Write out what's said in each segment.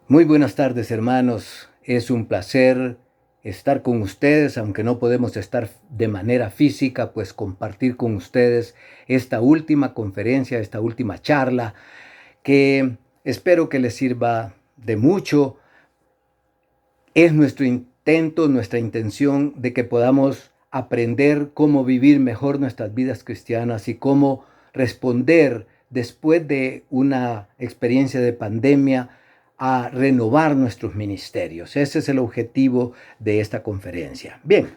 Muy buenas tardes, hermanos. Es un placer estar con ustedes, aunque no podemos estar de manera física, pues compartir con ustedes esta última conferencia, esta última charla, que espero que les sirva de mucho. Es nuestro intento, nuestra intención de que podamos aprender cómo vivir mejor nuestras vidas cristianas y cómo responder después de una experiencia de pandemia a renovar nuestros ministerios. Ese es el objetivo de esta conferencia. Bien,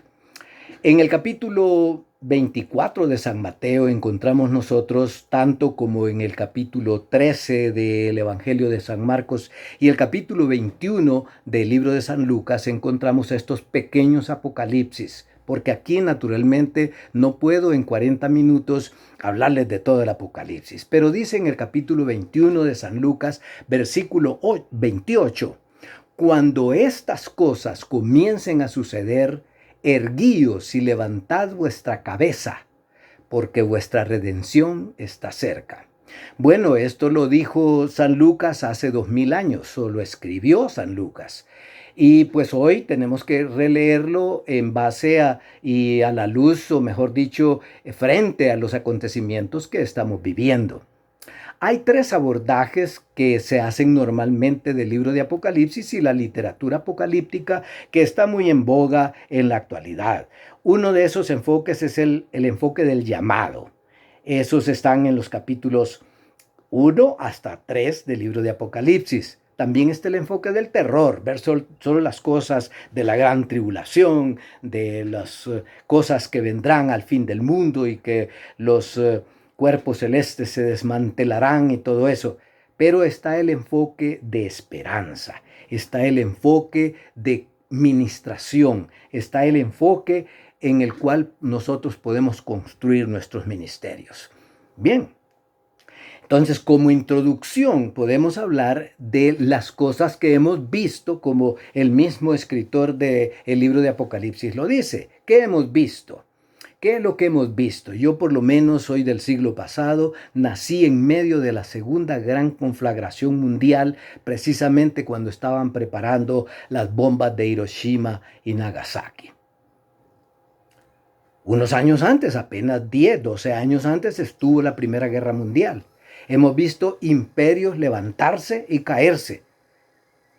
en el capítulo 24 de San Mateo encontramos nosotros, tanto como en el capítulo 13 del Evangelio de San Marcos y el capítulo 21 del libro de San Lucas, encontramos estos pequeños apocalipsis. Porque aquí naturalmente no puedo en 40 minutos hablarles de todo el Apocalipsis. Pero dice en el capítulo 21 de San Lucas, versículo 28, cuando estas cosas comiencen a suceder, erguíos y levantad vuestra cabeza, porque vuestra redención está cerca. Bueno, esto lo dijo San Lucas hace 2000 años, o lo escribió San Lucas. Y pues hoy tenemos que releerlo en base y a la luz, o mejor dicho, frente a los acontecimientos que estamos viviendo. Hay tres abordajes que se hacen normalmente del libro de Apocalipsis y la literatura apocalíptica que está muy en boga en la actualidad. Uno de esos enfoques es el enfoque del llamado. Esos están en los capítulos 1 hasta 3 del libro de Apocalipsis. También está el enfoque del terror, ver solo las cosas de la gran tribulación, de las cosas que vendrán al fin del mundo y que los cuerpos celestes se desmantelarán y todo eso. Pero está el enfoque de esperanza, está el enfoque de ministración, está el enfoque en el cual nosotros podemos construir nuestros ministerios. Bien. Entonces, como introducción, podemos hablar de las cosas que hemos visto, como el mismo escritor del libro de Apocalipsis lo dice. ¿Qué hemos visto? ¿Qué es lo que hemos visto? Yo por lo menos soy del siglo pasado, nací en medio de la segunda gran conflagración mundial, precisamente cuando estaban preparando las bombas de Hiroshima y Nagasaki. Unos años antes, apenas 10, 12 años antes, estuvo la Primera Guerra Mundial. Hemos visto imperios levantarse y caerse.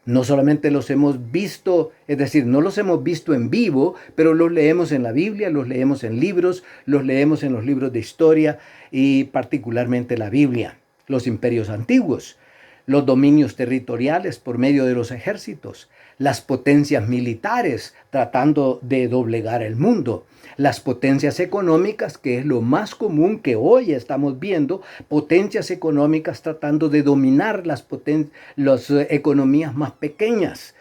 No solamente los hemos visto, es decir, no los hemos visto en vivo, pero los leemos en la Biblia, los leemos en libros, los leemos en los libros de historia y particularmente la Biblia. Los imperios antiguos, los dominios territoriales por medio de los ejércitos, las potencias militares tratando de doblegar el mundo, las potencias económicas, que es lo más común que hoy estamos viendo, potencias económicas tratando de dominar las economías más pequeñas.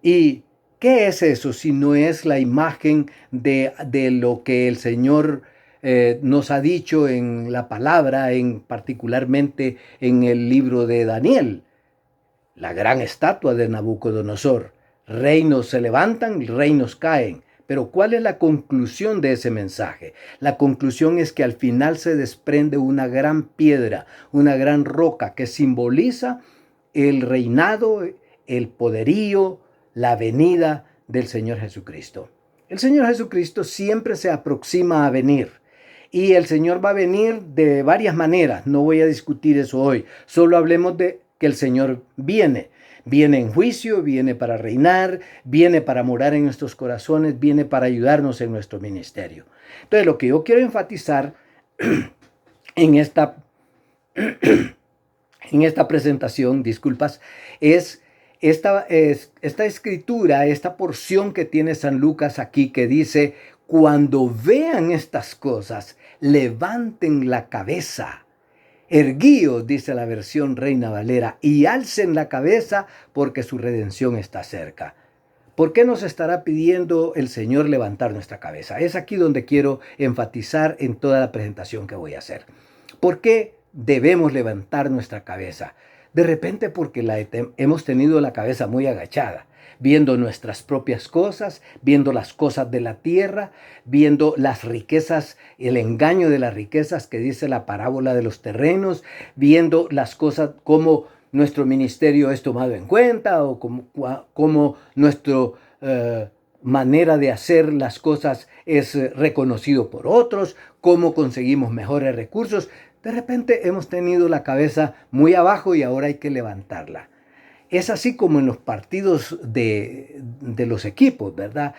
¿Y qué es eso si no es la imagen de lo que el Señor nos ha dicho en la palabra, particularmente en el libro de Daniel? La gran estatua de Nabucodonosor. Reinos se levantan, reinos caen. Pero ¿cuál es la conclusión de ese mensaje? La conclusión es que al final se desprende una gran piedra, una gran roca que simboliza el reinado, el poderío, la venida del Señor Jesucristo. El Señor Jesucristo siempre se aproxima a venir. Y el Señor va a venir de varias maneras. No voy a discutir eso hoy. Solo hablemos de que el Señor viene. Viene en juicio, viene para reinar, viene para morar en nuestros corazones, viene para ayudarnos en nuestro ministerio. Entonces, lo que yo quiero enfatizar en esta, en esta presentación, disculpas, es esta escritura, esta porción que tiene San Lucas aquí que dice, cuando vean estas cosas, levanten la cabeza. Erguíos, dice la versión Reina Valera, y alcen la cabeza porque su redención está cerca. ¿Por qué nos estará pidiendo el Señor levantar nuestra cabeza? Es aquí donde quiero enfatizar en toda la presentación que voy a hacer. ¿Por qué debemos levantar nuestra cabeza? De repente porque hemos tenido la cabeza muy agachada, viendo nuestras propias cosas, viendo las cosas de la tierra, viendo las riquezas, el engaño de las riquezas que dice la parábola de los terrenos, viendo las cosas como nuestro ministerio es tomado en cuenta o cómo nuestra manera de hacer las cosas es reconocido por otros, cómo conseguimos mejores recursos. De repente hemos tenido la cabeza muy abajo y ahora hay que levantarla. Es así como en los partidos de los equipos, ¿verdad?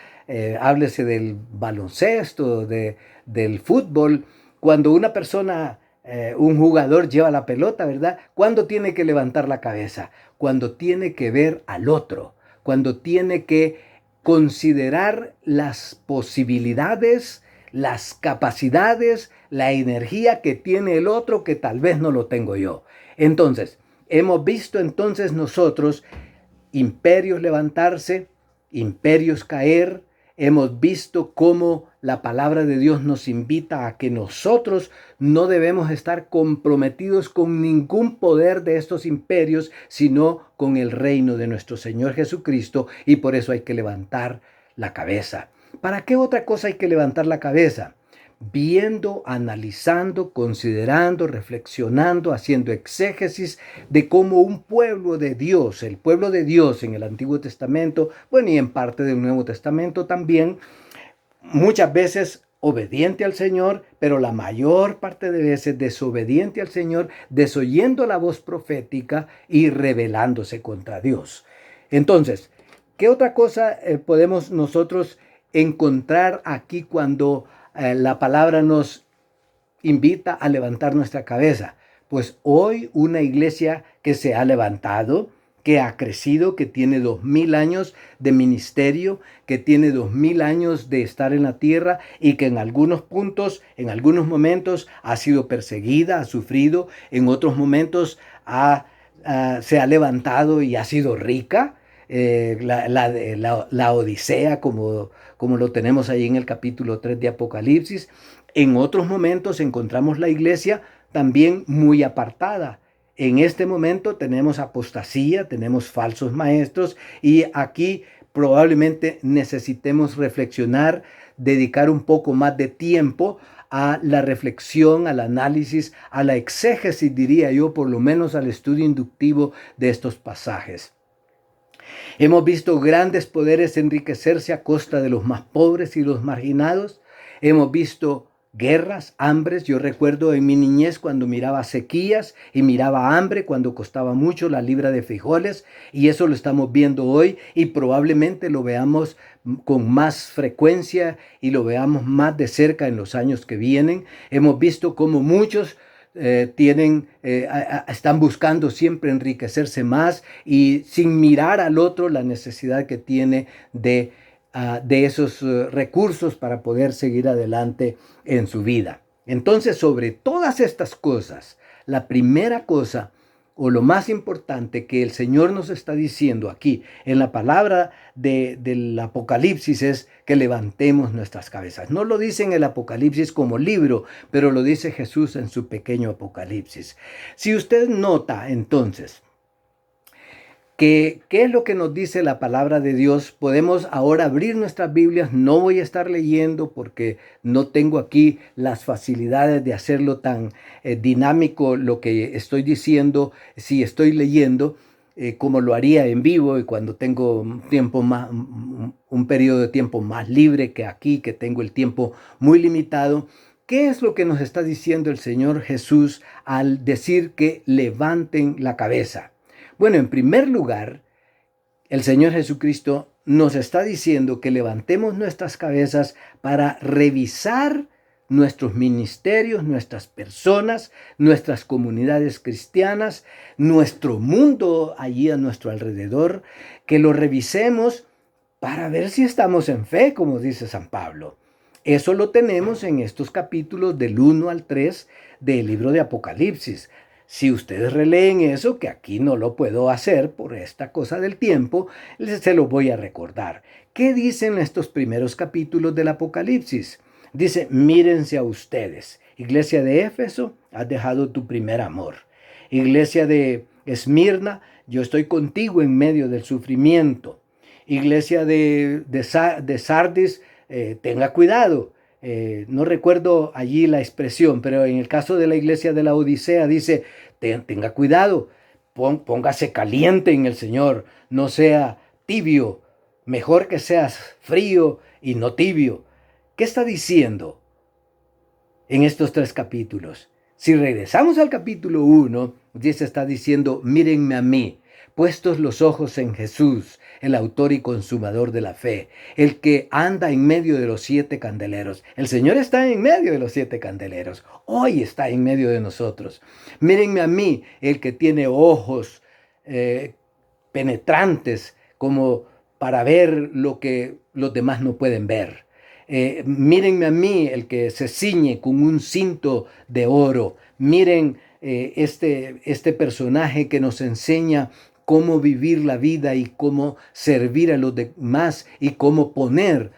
Háblese del baloncesto, del fútbol. Cuando una persona, un jugador lleva la pelota, ¿verdad? ¿Cuándo tiene que levantar la cabeza? Cuando tiene que ver al otro, cuando tiene que considerar las posibilidades, las capacidades, la energía que tiene el otro que tal vez no lo tengo yo. Entonces, hemos visto entonces nosotros imperios levantarse, imperios caer. Hemos visto cómo la palabra de Dios nos invita a que nosotros no debemos estar comprometidos con ningún poder de estos imperios, sino con el reino de nuestro Señor Jesucristo, y por eso hay que levantar la cabeza. ¿Para qué otra cosa hay que levantar la cabeza? Viendo, analizando, considerando, reflexionando, haciendo exégesis de cómo un pueblo de Dios, el pueblo de Dios en el Antiguo Testamento, bueno, y en parte del Nuevo Testamento también, muchas veces obediente al Señor, pero la mayor parte de veces desobediente al Señor, desoyendo la voz profética y rebelándose contra Dios. Entonces, ¿qué otra cosa podemos nosotros encontrar aquí cuando la palabra nos invita a levantar nuestra cabeza? Pues hoy una iglesia que se ha levantado, que ha crecido, que tiene 2000 años de ministerio, que tiene 2000 años de estar en la tierra y que en algunos puntos, en algunos momentos ha sido perseguida, ha sufrido, en otros momentos se ha levantado y ha sido rica. La Odisea, como lo tenemos ahí en el capítulo 3 de Apocalipsis. En otros momentos encontramos la iglesia también muy apartada. En este momento tenemos apostasía, tenemos falsos maestros, y aquí probablemente necesitemos reflexionar, dedicar un poco más de tiempo a la reflexión, al análisis, a la exégesis, diría yo, por lo menos al estudio inductivo de estos pasajes. Hemos visto grandes poderes enriquecerse a costa de los más pobres y los marginados. Hemos visto guerras, hambres. Yo recuerdo en mi niñez cuando miraba sequías y miraba hambre cuando costaba mucho la libra de frijoles, y eso lo estamos viendo hoy y probablemente lo veamos con más frecuencia y lo veamos más de cerca en los años que vienen. Hemos visto cómo muchos están buscando siempre enriquecerse más y sin mirar al otro la necesidad que tiene de esos recursos para poder seguir adelante en su vida. Entonces, sobre todas estas cosas, la primera cosa o lo más importante que el Señor nos está diciendo aquí en la palabra del Apocalipsis es que levantemos nuestras cabezas. No lo dice en el Apocalipsis como libro, pero lo dice Jesús en su pequeño Apocalipsis. Si usted nota entonces ¿qué es lo que nos dice la palabra de Dios? Podemos ahora abrir nuestras Biblias. No voy a estar leyendo porque no tengo aquí las facilidades de hacerlo tan dinámico lo que estoy diciendo. Si estoy leyendo, como lo haría en vivo y cuando tengo un periodo de tiempo más libre que aquí, que tengo el tiempo muy limitado. ¿Qué es lo que nos está diciendo el Señor Jesús al decir que levanten la cabeza? Bueno, en primer lugar, el Señor Jesucristo nos está diciendo que levantemos nuestras cabezas para revisar nuestros ministerios, nuestras personas, nuestras comunidades cristianas, nuestro mundo allí a nuestro alrededor, que lo revisemos para ver si estamos en fe, como dice San Pablo. Eso lo tenemos en estos capítulos del 1 al 3 del libro de Apocalipsis. Si ustedes releen eso, que aquí no lo puedo hacer por esta cosa del tiempo, se lo voy a recordar. ¿Qué dicen estos primeros capítulos del Apocalipsis? Dice, mírense a ustedes. Iglesia de Éfeso, has dejado tu primer amor. Iglesia de Esmirna, yo estoy contigo en medio del sufrimiento. Iglesia de Sardis, tenga cuidado. No recuerdo allí la expresión, pero en el caso de la iglesia de la Odisea dice, tenga cuidado, Póngase caliente en el Señor, no sea tibio. Mejor que seas frío y no tibio. ¿Qué está diciendo en estos 3 capítulos? Si regresamos al capítulo 1, Dios está diciendo, mírenme a mí, puestos los ojos en Jesús, el autor y consumador de la fe, el que anda en medio de los 7 candeleros. El Señor está en medio de los 7 candeleros. Hoy está en medio de nosotros. Mírenme a mí, el que tiene ojos penetrantes como para ver lo que los demás no pueden ver. Mírenme a mí, el que se ciñe con un cinto de oro. Miren este personaje que nos enseña cómo vivir la vida y cómo servir a los demás y cómo poner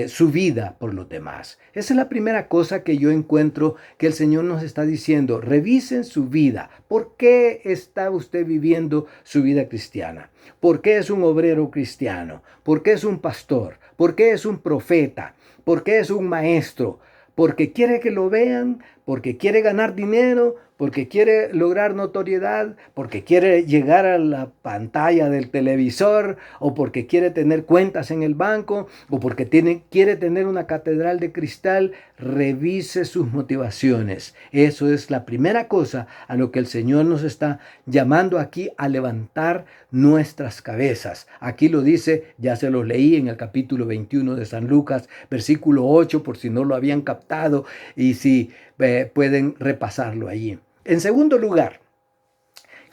su vida por los demás. Esa es la primera cosa que yo encuentro que el Señor nos está diciendo. Revisen su vida. ¿Por qué está usted viviendo su vida cristiana? ¿Por qué es un obrero cristiano? ¿Por qué es un pastor? ¿Por qué es un profeta? ¿Por qué es un maestro? ¿Porque quiere que lo vean? ¿Porque quiere ganar dinero? ¿Porque quiere lograr notoriedad? ¿Porque quiere llegar a la pantalla del televisor? ¿O porque quiere tener cuentas en el banco? ¿O porque quiere tener una catedral de cristal? Revise sus motivaciones. Eso es la primera cosa a lo que el Señor nos está llamando aquí, a levantar nuestras cabezas. Aquí lo dice, ya se los leí en el capítulo 21 de San Lucas, versículo 8, por si no lo habían captado y si pueden repasarlo allí. En segundo lugar,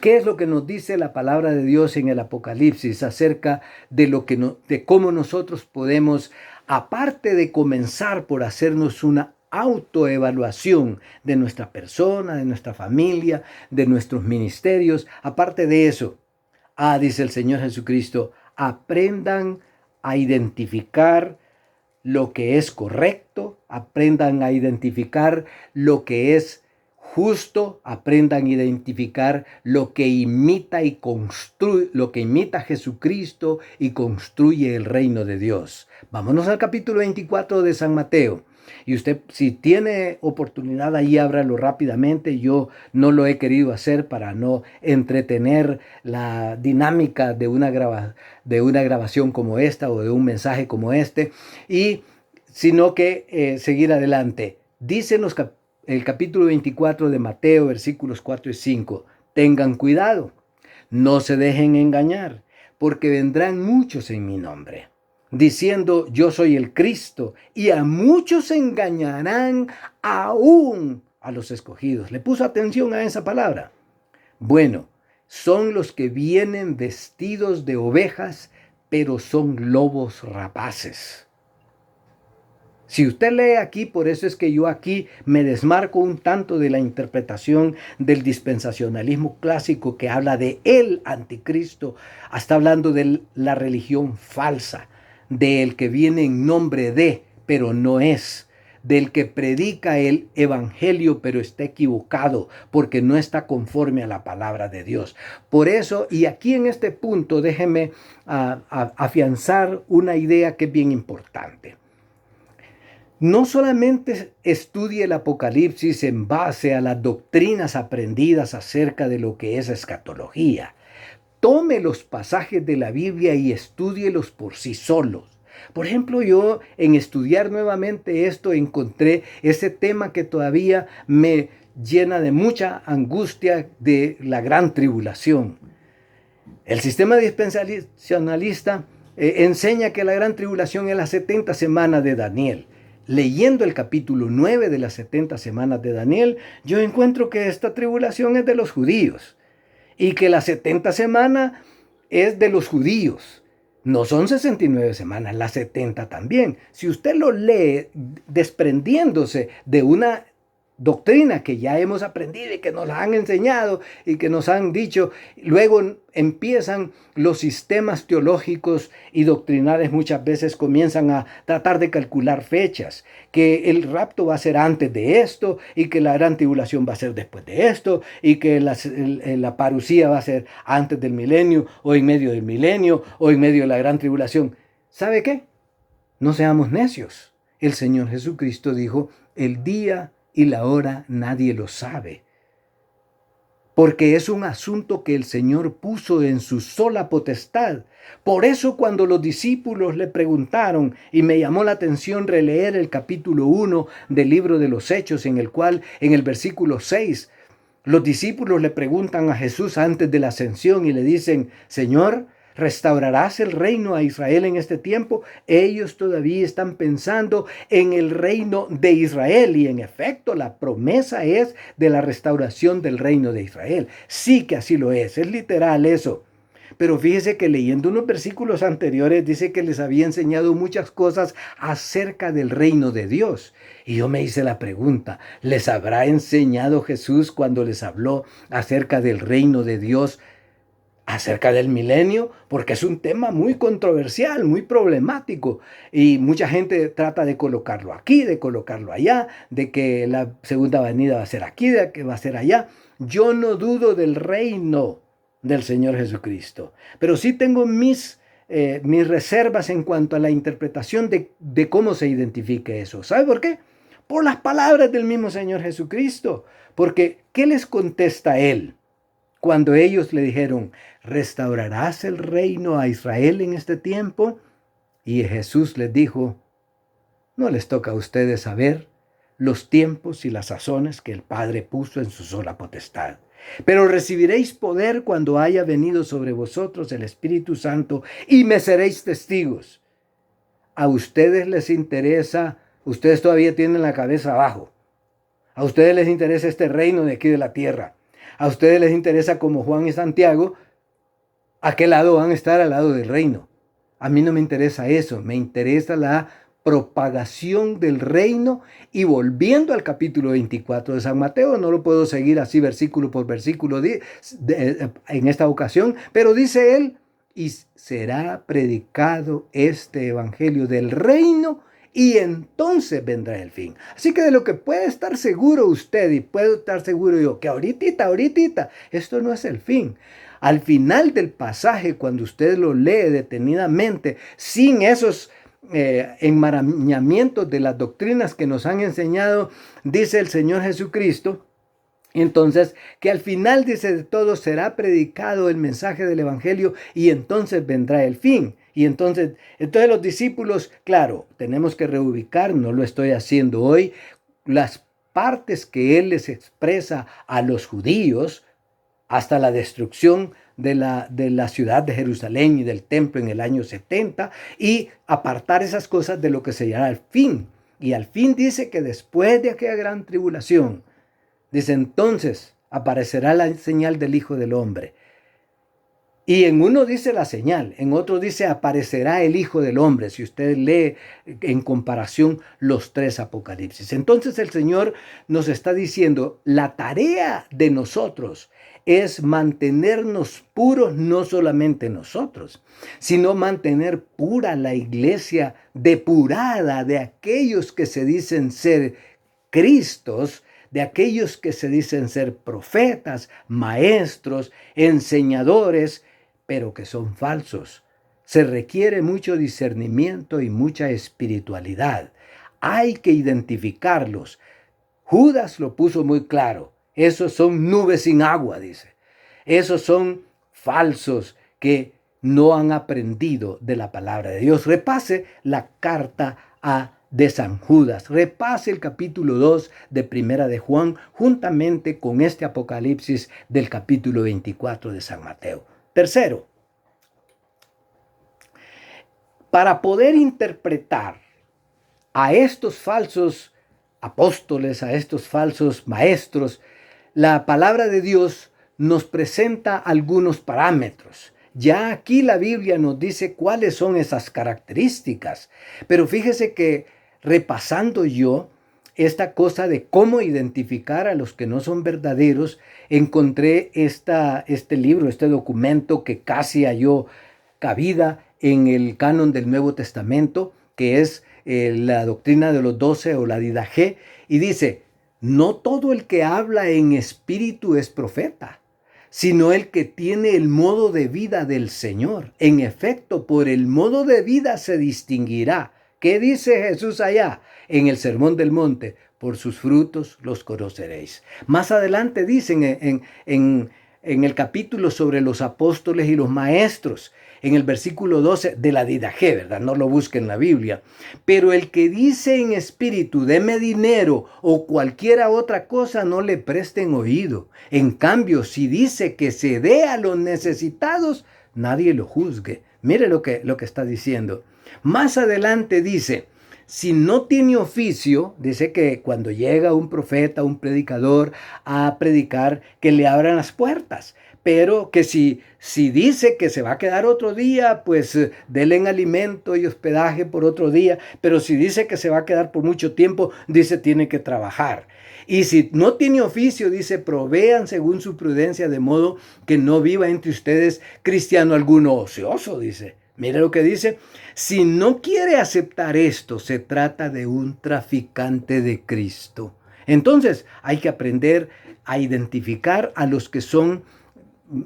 ¿qué es lo que nos dice la palabra de Dios en el Apocalipsis acerca de cómo nosotros podemos, aparte de comenzar por hacernos una autoevaluación de nuestra persona, de nuestra familia, de nuestros ministerios, aparte de eso, dice el Señor Jesucristo, aprendan a identificar lo que es correcto, aprendan a identificar lo que es justo, aprendan a identificar lo que imita y construye, lo que imita a Jesucristo y construye el reino de Dios. Vámonos al capítulo 24 de San Mateo. Y usted, si tiene oportunidad, ahí ábralo rápidamente. Yo no lo he querido hacer para no entretener la dinámica de una grabación como esta o de un mensaje como este, sino que seguir adelante. Dice el capítulo 24 de Mateo, versículos 4 y 5. Tengan cuidado, no se dejen engañar, porque vendrán muchos en mi nombre, diciendo yo soy el Cristo, y a muchos engañarán aún a los escogidos. ¿Le puso atención a esa palabra? Bueno, son los que vienen vestidos de ovejas, pero son lobos rapaces. Si usted lee aquí, por eso es que yo aquí me desmarco un tanto de la interpretación del dispensacionalismo clásico que habla de el anticristo, hasta hablando de la religión falsa, del que viene en nombre de, pero no es, del que predica el evangelio, pero está equivocado, porque no está conforme a la palabra de Dios. Por eso, y aquí en este punto, déjeme afianzar una idea que es bien importante. No solamente estudie el Apocalipsis en base a las doctrinas aprendidas acerca de lo que es escatología. Tome los pasajes de la Biblia y estúdielos por sí solos. Por ejemplo, yo en estudiar nuevamente esto encontré ese tema que todavía me llena de mucha angustia de la gran tribulación. El sistema dispensacionalista enseña que la gran tribulación es las 70 semanas de Daniel. Leyendo el capítulo 9 de las 70 semanas de Daniel, yo encuentro que esta tribulación es de los judíos y que las 70 semanas es de los judíos. No son 69 semanas, las 70 también. Si usted lo lee desprendiéndose de una doctrina que ya hemos aprendido y que nos la han enseñado y que nos han dicho, luego empiezan los sistemas teológicos y doctrinales, muchas veces comienzan a tratar de calcular fechas, que el rapto va a ser antes de esto y que la gran tribulación va a ser después de esto y que la parucía va a ser antes del milenio o en medio del milenio o en medio de la gran tribulación. ¿Sabe qué? No seamos necios. El Señor Jesucristo dijo, el día y la hora nadie lo sabe. porque es un asunto que el Señor puso en su sola potestad. Por eso cuando los discípulos le preguntaron, y me llamó la atención releer el capítulo 1 del libro de los Hechos, en el cual, en el versículo 6, los discípulos le preguntan a Jesús antes de la ascensión y le dicen, Señor, ¿restaurarás el reino a Israel en este tiempo? Ellos todavía están pensando en el reino de Israel y en efecto la promesa es de la restauración del reino de Israel. Sí que así lo es literal eso. Pero fíjese que leyendo unos versículos anteriores dice que les había enseñado muchas cosas acerca del reino de Dios. Y yo me hice la pregunta, ¿les habrá enseñado Jesús cuando les habló acerca del reino de Dios, acerca del milenio? Porque es un tema muy controversial, muy problemático. Y mucha gente trata de colocarlo aquí, de colocarlo allá, de que la segunda venida va a ser aquí, de que va a ser allá. Yo no dudo del reino del Señor Jesucristo, pero sí tengo mis reservas en cuanto a la interpretación de cómo se identifique eso. ¿Sabe por qué? Por las palabras del mismo Señor Jesucristo. Porque, ¿qué les contesta Él cuando ellos le dijeron, ¿restaurarás el reino a Israel en este tiempo? Y Jesús les dijo, no les toca a ustedes saber los tiempos y las sazones que el Padre puso en su sola potestad. Pero recibiréis poder cuando haya venido sobre vosotros el Espíritu Santo y me seréis testigos. A ustedes les interesa, ustedes todavía tienen la cabeza abajo. A ustedes les interesa este reino de aquí de la tierra. A ustedes les interesa, como Juan y Santiago, a qué lado van a estar, al lado del reino. A mí no me interesa eso, me interesa la propagación del reino. Y volviendo al capítulo 24 de San Mateo, no lo puedo seguir así versículo por versículo en esta ocasión, pero dice él, y será predicado este evangelio del reino y entonces vendrá el fin. Así que de lo que puede estar seguro usted y puedo estar seguro yo, que ahorita, esto no es el fin. Al final del pasaje, cuando usted lo lee detenidamente, sin esos enmarañamientos de las doctrinas que nos han enseñado, dice el Señor Jesucristo, entonces, que al final, dice, de todo será predicado el mensaje del evangelio y entonces vendrá el fin. Y entonces los discípulos, claro, tenemos que reubicar, no lo estoy haciendo hoy, las partes que él les expresa a los judíos hasta la destrucción de la ciudad de Jerusalén y del templo en el año 70 y apartar esas cosas de lo que se llama el fin. Y al fin dice que después de aquella gran tribulación, dice, entonces aparecerá la señal del Hijo del Hombre. Y en uno dice la señal, en otro dice aparecerá el Hijo del Hombre, si usted lee en comparación los tres apocalipsis. Entonces el Señor nos está diciendo, la tarea de nosotros es mantenernos puros, no solamente nosotros, sino mantener pura la iglesia, depurada de aquellos que se dicen ser Cristos, de aquellos que se dicen ser profetas, maestros, enseñadores, pero que son falsos. Se requiere mucho discernimiento y mucha espiritualidad. Hay que identificarlos. Judas lo puso muy claro. Esos son nubes sin agua, dice. Esos son falsos que no han aprendido de la palabra de Dios. Repase la carta de San Judas. Repase el capítulo 2 de Primera de Juan juntamente con este Apocalipsis del capítulo 24 de San Mateo. Tercero, para poder interpretar a estos falsos apóstoles, a estos falsos maestros, la palabra de Dios nos presenta algunos parámetros. Ya aquí la Biblia nos dice cuáles son esas características, pero fíjese que repasando yo esta cosa de cómo identificar a los que no son verdaderos, encontré este libro, este documento que casi halló cabida en el canon del Nuevo Testamento, que es la doctrina de los 12 o la Didaché, y dice, no todo el que habla en espíritu es profeta, sino el que tiene el modo de vida del Señor. En efecto, por el modo de vida se distinguirá. ¿Qué dice Jesús allá en el Sermón del Monte? por sus frutos los conoceréis. Más adelante dicen en el capítulo sobre los apóstoles y los maestros, en el versículo 12 de la Didaché, ¿verdad? No lo busquen en la Biblia. Pero el que dice en espíritu, deme dinero o cualquiera otra cosa, no le presten oído. En cambio, si dice que se dé a los necesitados, nadie lo juzgue. Mire lo que está diciendo. Más adelante dice, si no tiene oficio, dice que cuando llega un profeta, un predicador a predicar, que le abran las puertas. Pero que si dice que se va a quedar otro día, pues denle alimento y hospedaje por otro día. Pero si dice que se va a quedar por mucho tiempo, dice tiene que trabajar. Y si no tiene oficio, dice, provean según su prudencia, de modo que no viva entre ustedes cristiano alguno ocioso, dice. Mire lo que dice. Si no quiere aceptar esto, se trata de un traficante de Cristo. Entonces hay que aprender a identificar a los que son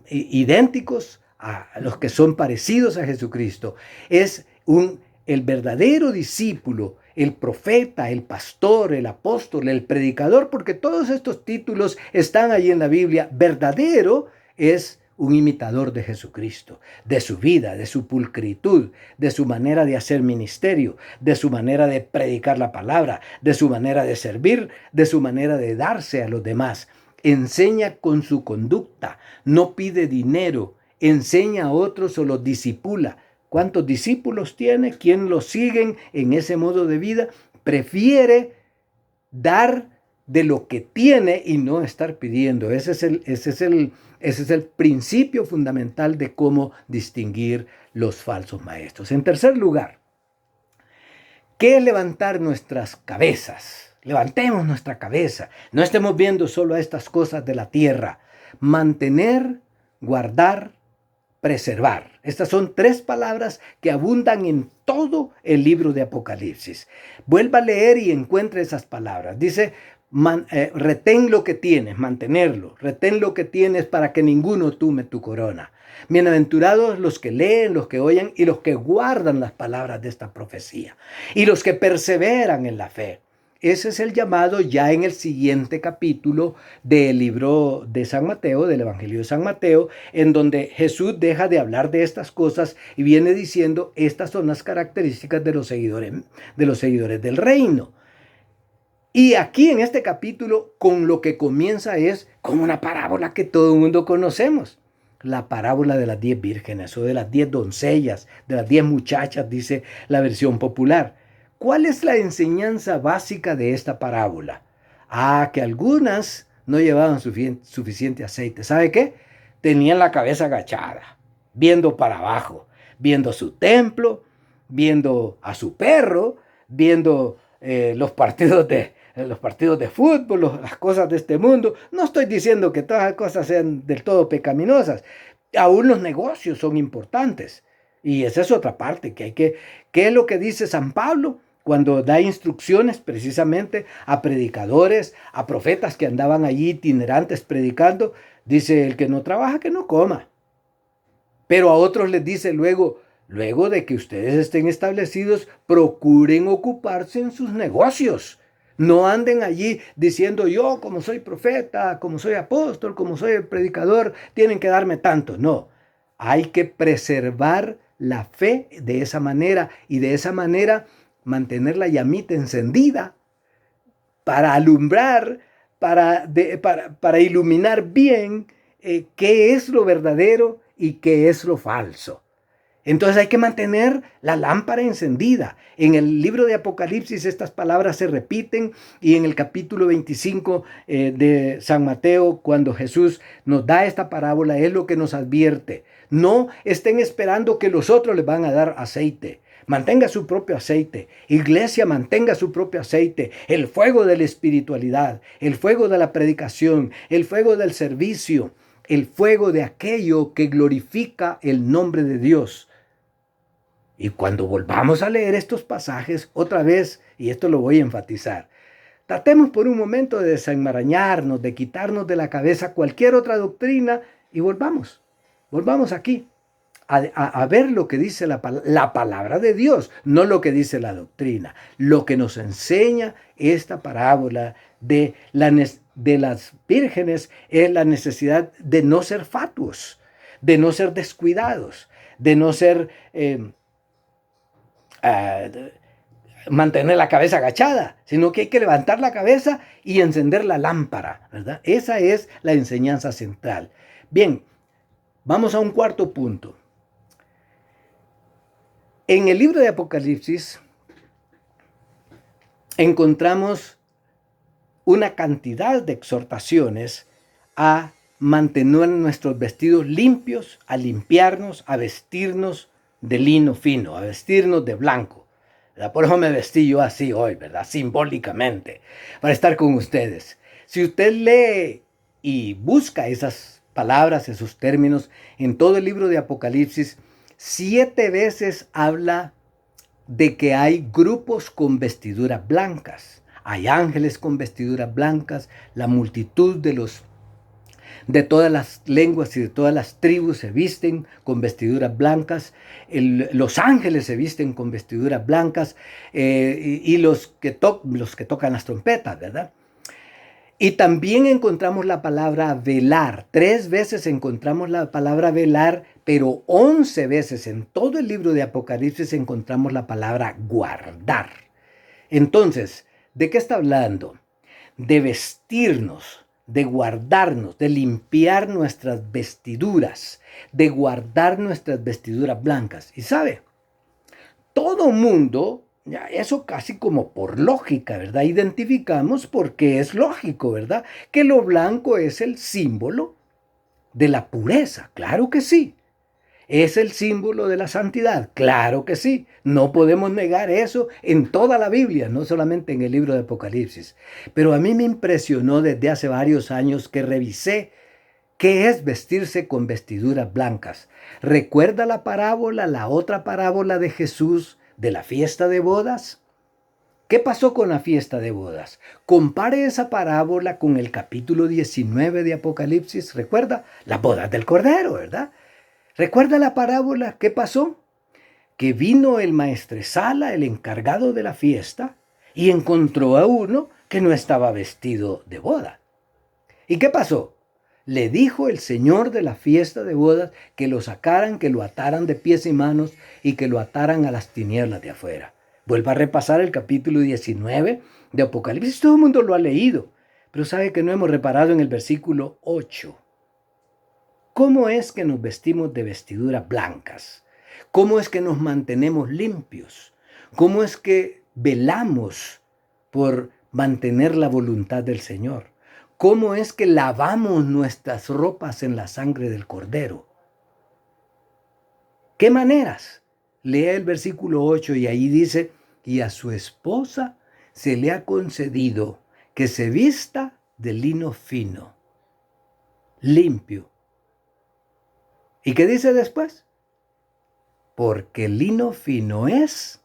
idénticos, a los que son parecidos a Jesucristo. El verdadero discípulo, el profeta, el pastor, el apóstol, el predicador, porque todos estos títulos están ahí en la Biblia. Verdadero es un imitador de Jesucristo, de su vida, de su pulcritud, de su manera de hacer ministerio, de su manera de predicar la palabra, de su manera de servir, de su manera de darse a los demás. Enseña con su conducta, no pide dinero, enseña a otros o los disipula. ¿Cuántos discípulos tiene? ¿Quién lo siguen en ese modo de vida? Prefiere dar de lo que tiene y no estar pidiendo. Ese es el principio fundamental de cómo distinguir los falsos maestros. En tercer lugar, ¿qué es levantar nuestras cabezas? Levantemos nuestra cabeza. No estemos viendo solo a estas cosas de la tierra. Mantener, guardar, preservar. Estas son tres palabras que abundan en todo el libro de Apocalipsis. Vuelva a leer y encuentre esas palabras. Dice, retén lo que tienes, mantenerlo. Retén lo que tienes para que ninguno tome tu corona. Bienaventurados los que leen, los que oyen y los que guardan las palabras de esta profecía. Y los que perseveran en la fe. Ese es el llamado ya en el siguiente capítulo del libro de San Mateo, del Evangelio de San Mateo, en donde Jesús deja de hablar de estas cosas y viene diciendo, estas son las características de los seguidores del reino. Y aquí en este capítulo, con lo que comienza es con una parábola que todo el mundo conocemos. La parábola de las 10 vírgenes o de las 10 doncellas, de las 10 muchachas, dice la versión popular. ¿Cuál es la enseñanza básica de esta parábola? Que algunas no llevaban suficiente aceite. ¿Sabe qué? Tenían la cabeza agachada, viendo para abajo, viendo su templo, viendo a su perro, viendo los partidos de fútbol, las cosas de este mundo. No estoy diciendo que todas las cosas sean del todo pecaminosas. Aún los negocios son importantes. Y esa es otra parte ¿qué es lo que dice San Pablo? Cuando da instrucciones precisamente a predicadores, a profetas que andaban allí itinerantes predicando, dice, el que no trabaja, que no coma. Pero a otros les dice luego de que ustedes estén establecidos, procuren ocuparse en sus negocios. No anden allí diciendo, yo como soy profeta, como soy apóstol, como soy el predicador, tienen que darme tanto. No, hay que preservar la fe de esa manera y de esa manera mantener la llamita encendida para alumbrar, para iluminar bien qué es lo verdadero y qué es lo falso. Entonces hay que mantener la lámpara encendida. En el libro de Apocalipsis estas palabras se repiten y en el capítulo 25 de San Mateo, cuando Jesús nos da esta parábola, es lo que nos advierte. No estén esperando que los otros les van a dar aceite. Mantenga su propio aceite. Iglesia, mantenga su propio aceite. El fuego de la espiritualidad, el fuego de la predicación, el fuego del servicio, el fuego de aquello que glorifica el nombre de Dios. Y cuando volvamos a leer estos pasajes, otra vez, y esto lo voy a enfatizar, tratemos por un momento de desenmarañarnos, de quitarnos de la cabeza cualquier otra doctrina y volvamos aquí a ver lo que dice la palabra de Dios, no lo que dice la doctrina. Lo que nos enseña esta parábola de las vírgenes es la necesidad de no ser fatuos, de no ser descuidados, de no ser ah, mantener la cabeza agachada, sino que hay que levantar la cabeza y encender la lámpara, ¿verdad? Esa es la enseñanza central. Bien, vamos a un cuarto punto. En el libro de Apocalipsis encontramos una cantidad de exhortaciones a mantener nuestros vestidos limpios, a limpiarnos, a vestirnos de lino fino, a vestirnos de blanco. ¿Verdad? Por eso me vestí yo así hoy, ¿verdad? Simbólicamente, para estar con ustedes. Si usted lee y busca esas palabras, esos términos, en todo el libro de Apocalipsis, 7 veces habla de que hay grupos con vestiduras blancas. Hay ángeles con vestiduras blancas, la multitud de todas las lenguas y de todas las tribus se visten con vestiduras blancas, los ángeles se visten con vestiduras blancas y los que tocan las trompetas, ¿verdad? Y también encontramos la palabra velar. 3 veces encontramos la palabra velar, pero 11 veces en todo el libro de Apocalipsis encontramos la palabra guardar. Entonces, ¿de qué está hablando? De vestirnos, de guardarnos, de limpiar nuestras vestiduras, de guardar nuestras vestiduras blancas. Y sabe, todo mundo, ya eso casi como por lógica, ¿verdad? Identificamos porque es lógico, ¿verdad? Que lo blanco es el símbolo de la pureza, claro que sí. ¿Es el símbolo de la santidad? Claro que sí. No podemos negar eso en toda la Biblia, no solamente en el libro de Apocalipsis. Pero a mí me impresionó desde hace varios años que revisé qué es vestirse con vestiduras blancas. ¿Recuerda la parábola, la otra parábola de Jesús de la fiesta de bodas? ¿Qué pasó con la fiesta de bodas? Compare esa parábola con el capítulo 19 de Apocalipsis. ¿Recuerda? Las bodas del Cordero, ¿verdad? ¿Recuerda la parábola? ¿Qué pasó? Que vino el maestresala, el encargado de la fiesta, y encontró a uno que no estaba vestido de boda. ¿Y qué pasó? Le dijo el señor de la fiesta de bodas que lo sacaran, que lo ataran de pies y manos y que lo ataran a las tinieblas de afuera. Vuelva a repasar el capítulo 19 de Apocalipsis. Todo el mundo lo ha leído, pero sabe que no hemos reparado en el versículo 8. ¿Cómo es que nos vestimos de vestiduras blancas? ¿Cómo es que nos mantenemos limpios? ¿Cómo es que velamos por mantener la voluntad del Señor? ¿Cómo es que lavamos nuestras ropas en la sangre del Cordero? ¿Qué maneras? Lea el versículo 8 y ahí dice, y a su esposa se le ha concedido que se vista de lino fino, limpio. ¿Y qué dice después? Porque el lino fino es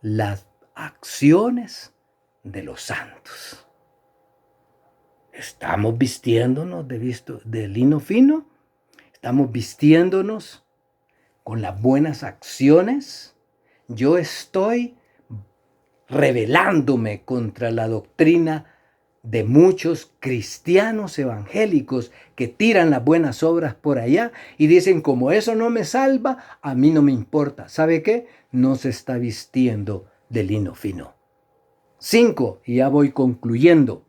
las acciones de los santos. ¿Estamos vistiéndonos de lino fino? ¿Estamos vistiéndonos con las buenas acciones? Yo estoy rebelándome contra la doctrina de muchos cristianos evangélicos que tiran las buenas obras por allá y dicen, como eso no me salva, a mí no me importa. ¿Sabe qué? No se está vistiendo de lino fino. 5, y ya voy concluyendo.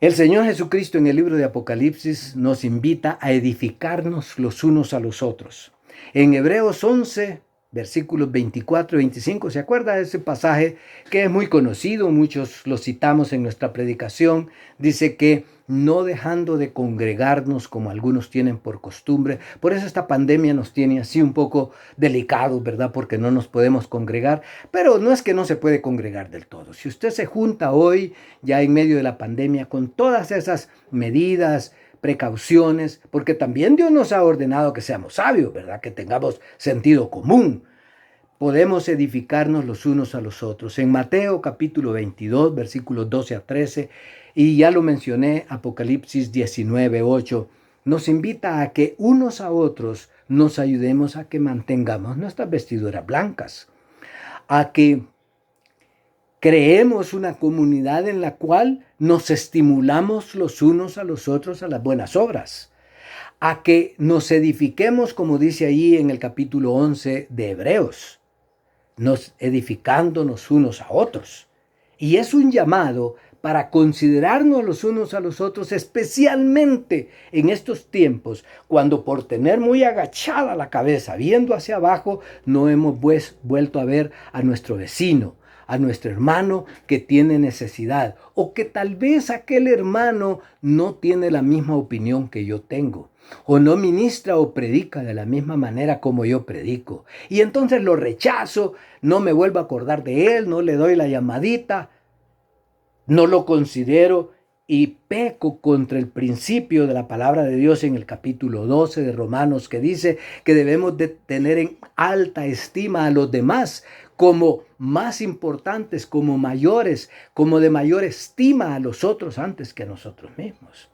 El Señor Jesucristo en el libro de Apocalipsis nos invita a edificarnos los unos a los otros. En Hebreos 11, versículos 24 y 25, ¿se acuerda de ese pasaje que es muy conocido? Muchos lo citamos en nuestra predicación. Dice que no dejando de congregarnos como algunos tienen por costumbre. Por eso esta pandemia nos tiene así un poco delicados, ¿verdad? Porque no nos podemos congregar. Pero no es que no se puede congregar del todo. Si usted se junta hoy, ya en medio de la pandemia, con todas esas medidas, precauciones, porque también Dios nos ha ordenado que seamos sabios, ¿verdad? Que tengamos sentido común. Podemos edificarnos los unos a los otros. En Mateo capítulo 22, versículos 12 a 13, y ya lo mencioné, Apocalipsis 19, 8, nos invita a que unos a otros nos ayudemos a que mantengamos nuestras vestiduras blancas, a que creemos una comunidad en la cual nos estimulamos los unos a los otros a las buenas obras, a que nos edifiquemos, como dice ahí en el capítulo 11 de Hebreos, nos edificándonos unos a otros. Y es un llamado para considerarnos los unos a los otros, especialmente en estos tiempos, cuando por tener muy agachada la cabeza, viendo hacia abajo, no hemos vuelto a ver a nuestro vecino, a nuestro hermano que tiene necesidad, o que tal vez aquel hermano no tiene la misma opinión que yo tengo, o no ministra o predica de la misma manera como yo predico. Y entonces lo rechazo, no me vuelvo a acordar de él, no le doy la llamadita, no lo considero y peco contra el principio de la palabra de Dios en el capítulo 12 de Romanos, que dice que debemos de tener en alta estima a los demás como más importantes, como mayores, como de mayor estima a los otros antes que a nosotros mismos.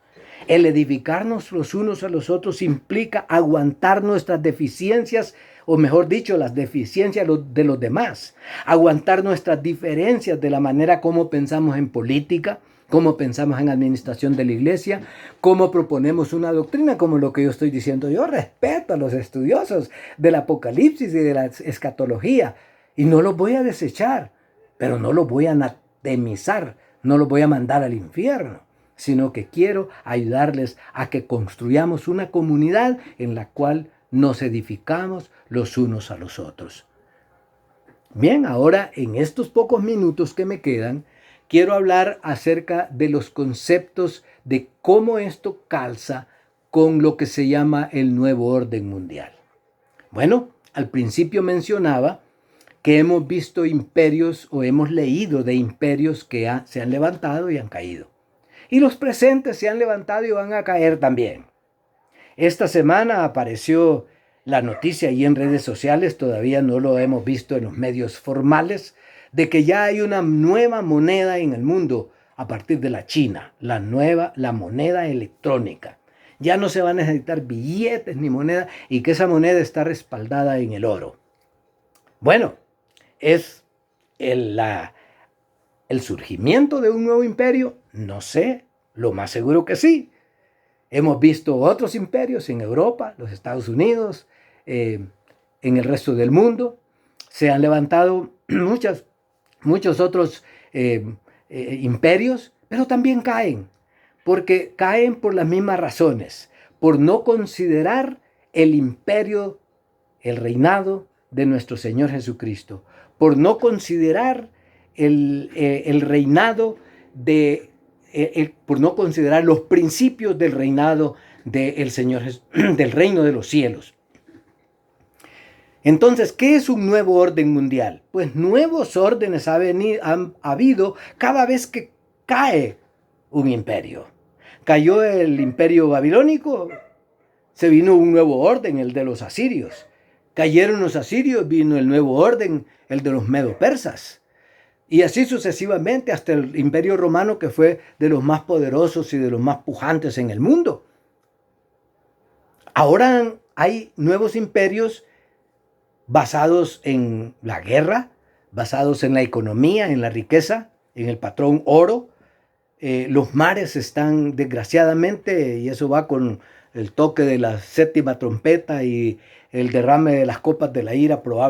El edificarnos los unos a los otros implica aguantar nuestras deficiencias, o mejor dicho, las deficiencias de los demás. Aguantar nuestras diferencias de la manera como pensamos en política, cómo pensamos en administración de la iglesia, cómo proponemos una doctrina, como lo que yo estoy diciendo. Yo respeto a los estudiosos del Apocalipsis y de la escatología, y no los voy a desechar, pero no los voy a anatemizar, no los voy a mandar al infierno, sino que quiero ayudarles a que construyamos una comunidad en la cual nos edificamos los unos a los otros. Bien, ahora en estos pocos minutos que me quedan, quiero hablar acerca de los conceptos de cómo esto calza con lo que se llama el nuevo orden mundial. Bueno, al principio mencionaba que hemos visto imperios o hemos leído de imperios que se han levantado y han caído. Y los presentes se han levantado y van a caer también. Esta semana apareció la noticia ahí en redes sociales, todavía no lo hemos visto en los medios formales, de que ya hay una nueva moneda en el mundo a partir de la China, la moneda electrónica. Ya no se van a necesitar billetes ni moneda y que esa moneda está respaldada en el oro. Bueno, ¿es el surgimiento de un nuevo imperio? No sé, lo más seguro que sí. Hemos visto otros imperios en Europa, los Estados Unidos, en el resto del mundo. Se han levantado muchos otros imperios, pero también caen, porque caen por las mismas razones, por no considerar el imperio, el reinado de nuestro Señor Jesucristo, por no considerar el reinado por no considerar los principios del reinado del Señor, del reino de los cielos. Entonces, ¿qué es un nuevo orden mundial? Pues nuevos órdenes han habido cada vez que cae un imperio. Cayó el imperio babilónico, se vino un nuevo orden, el de los asirios. Cayeron los asirios, vino el nuevo orden, el de los medo-persas. Y así sucesivamente hasta el imperio romano, que fue de los más poderosos y de los más pujantes en el mundo. Ahora hay nuevos imperios basados en la guerra, basados en la economía, en la riqueza, en el patrón oro. Los mares están, desgraciadamente, y eso va con el toque de la séptima trompeta y el derrame de las copas de la ira, probablemente